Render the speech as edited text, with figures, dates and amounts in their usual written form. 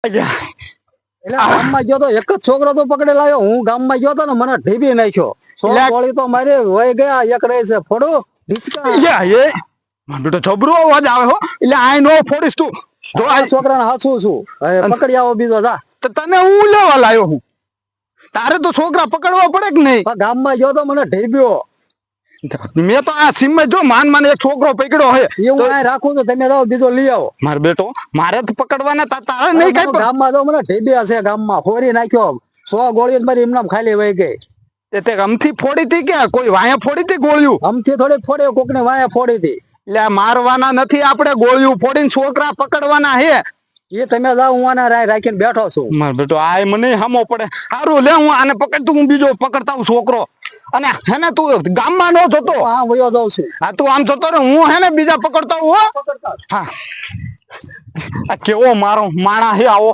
એટલે ગામમાં ગયો તો એક જ છોકરો તો પકડે લાવ્યો. હું ગામમાં ગયો તો ને મને ઢીબી નાખ્યો. ગોળી તો મારે વહી ગયા. એક રહે છે ફોડો બેટો જબરો અવાજ આવે હો. એટલે આ નો ફોડીશ તું. જો આ છોકરાને હાચું છું. હવે પકડી આવો બીજો જા. તને હું લેવા લાવ્યો હું. તારે તો છોકરા પકડવા પડે કે નહીં? ગામમાં ગયો તો મને ઢીબ્યો. મેં તો આ સીમ જો માન એક છોકરો પકડ્યો હે એવું આ રાખું તો તમે જાઓ બીજો લઈ આવો. મારો બેટો મારે તો પકડવાના તારે નહીં કઈ. ગામમાં તો મને ઢીબ્યા છે. ગામમાં ફોડી નાખ્યો. 100 ગોળીઓ મારી એમનામ ખાલી વહી ગઈ. તે અમથી ફોડી હતી કે કોઈ વાયા ફોડી હતી ગોળીઓ? અમથી થોડીક ફોડી, કોકને વાયા ફોડી હતી. એટલે મારવાના નથી આપણે, ગોળીઓ ફોડીને છોકરા પકડવાના હે. એ તમે જાઓ, હું આના રાખીને બેઠો છું. મારો બેટો આ મને હામો પડે. સારું લે, હું આને પકડતું, હું બીજો પકડતા હું છોકરો. અને હેને તું ગામમાં નો જતો. હા વયો જાઉં છું. હા તું આમ જતો રે, હું હેને બીજા પકડતા હું. હા આ કેવો મારો માણા હે આવો.